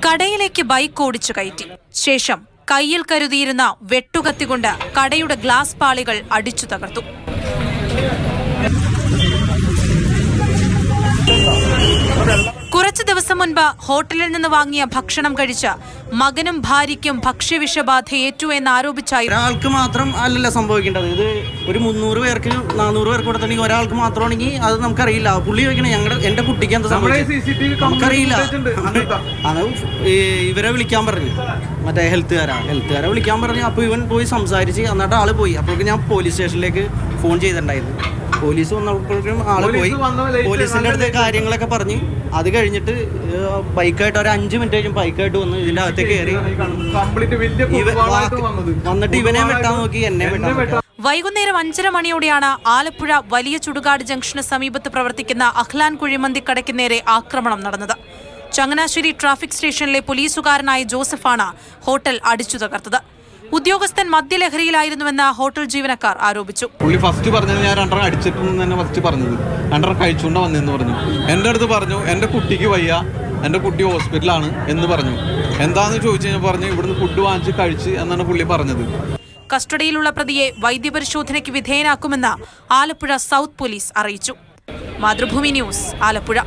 കടയിലേക്ക് ബൈക്ക് ഓടിച്ചു കയറ്റി ശേഷം കയ്യിൽ കരുതിയിരുന്ന വെട്ടുകത്തികൊണ്ട് കടയുടെ ഗ്ലാസ് പാളികൾ അടിച്ചു തകർത്തു. കുറച്ചു ദിവസം മുൻപ് ഹോട്ടലിൽ നിന്ന് വാങ്ങിയ ഭക്ഷണം കഴിച്ച് മകനും ഭാര്യയ്ക്കും ഭക്ഷ്യവിഷബാധയേറ്റു എന്നാരോപിച്ചായിരുന്നു. ഒരാൾക്ക് മാത്രം അല്ലല്ല സംഭവിക്കേണ്ടത്. ഇത് ഒരു 300 പേർക്ക് 400 പേർക്ക് കൊടുത്തിട്ടുണ്ടെങ്കിൽ ഒരാൾക്ക് മാത്രമാണെങ്കിൽ അത് നമുക്കറിയില്ല. പുള്ളി ചോദിക്കണേ എന്റെ കുട്ടിക്ക് എന്താ സംഭവിച്ചത് നമുക്കറിയില്ല. അത് ഇവരെ വിളിക്കാൻ പറഞ്ഞു, മറ്റേ ഹെൽത്തുകാരെ വിളിക്കാൻ പറഞ്ഞു. അപ്പോൾ ഇവൻ പോയി സംസാരിച്ച് എന്നിട്ട് ആള് പോയി. അപ്പോഴേക്കും ഞാൻ പോലീസ് സ്റ്റേഷനിലേക്ക് ഫോൺ ചെയ്തിട്ടുണ്ടായിരുന്നു. പോലീസ് വന്നപ്പോഴേക്കും ആള് പോയി. പോലീസിന്റെ അടുത്ത് കാര്യങ്ങളൊക്കെ പറഞ്ഞ് അത് കഴിഞ്ഞിട്ട് ബൈക്കായിട്ട് ഒരു 5 മിനിറ്റ് കഴിഞ്ഞ് ബൈക്കായിട്ട് വന്ന് ഇതിന്റെ അകത്തേക്ക് കയറി വന്നിട്ട് ഇവനെ വെട്ടാൻ നോക്കി, എന്നെ വെട്ടാൻ. വൈകുന്നേരം 5:30 മണിയോടെയാണ് ആലപ്പുഴ വലിയ ചുടുകാട് ജംഗ്ഷന് സമീപത്ത് പ്രവർത്തിക്കുന്ന അഖ്ലാൻ കുഴിമന്തി കടയ്ക്ക് നേരെ ആക്രമണം നടന്നത്. ചങ്ങനാശ്ശേരി ട്രാഫിക് സ്റ്റേഷനിലെ പോലീസുകാരനായ ജോസഫാണ് ഹോട്ടൽ അടിച്ചു തകർത്തത്. ഉദ്യോഗസ്ഥൻ മദ്യലഹരിയിലായിരുന്നുവെന്ന് ഹോട്ടൽ ജീവനക്കാർ ആരോപിച്ചു. പുള്ളി ഫസ്റ്റ് പറഞ്ഞത് ഞാൻ 2 അടിച്ചിട്ടുണ്ടെന്ന് തന്നെ ഫസ്റ്റ് പറഞ്ഞത്. 2 കഴിച്ചുകൊണ്ട് വന്നെന്ന് പറഞ്ഞു. എൻ്റെ അടുത്ത് പറഞ്ഞു എൻ്റെ കുട്ടിക്ക് വയ്യ, എൻ്റെ കുട്ടി ഹോസ്പിറ്റലാണ് എന്ന് പറഞ്ഞു. എന്താണെന്ന് ചോദിച്ചു കഴിഞ്ഞാൽ പറഞ്ഞു ഇവിടുന്ന് ഫുഡ് വാങ്ങിച്ച് കഴിച്ച് എന്നാണ് പുള്ളി പറഞ്ഞത്. കസ്റ്റഡിയിലുള്ള പ്രതിയെ വൈദ്യപരിശോധനയ്ക്ക് വിധേയനാക്കുമെന്ന് ആലപ്പുഴ സൗത്ത് പോലീസ് അറിയിച്ചു. മാതൃഭൂമി ന്യൂസ്, ആലപ്പുഴ.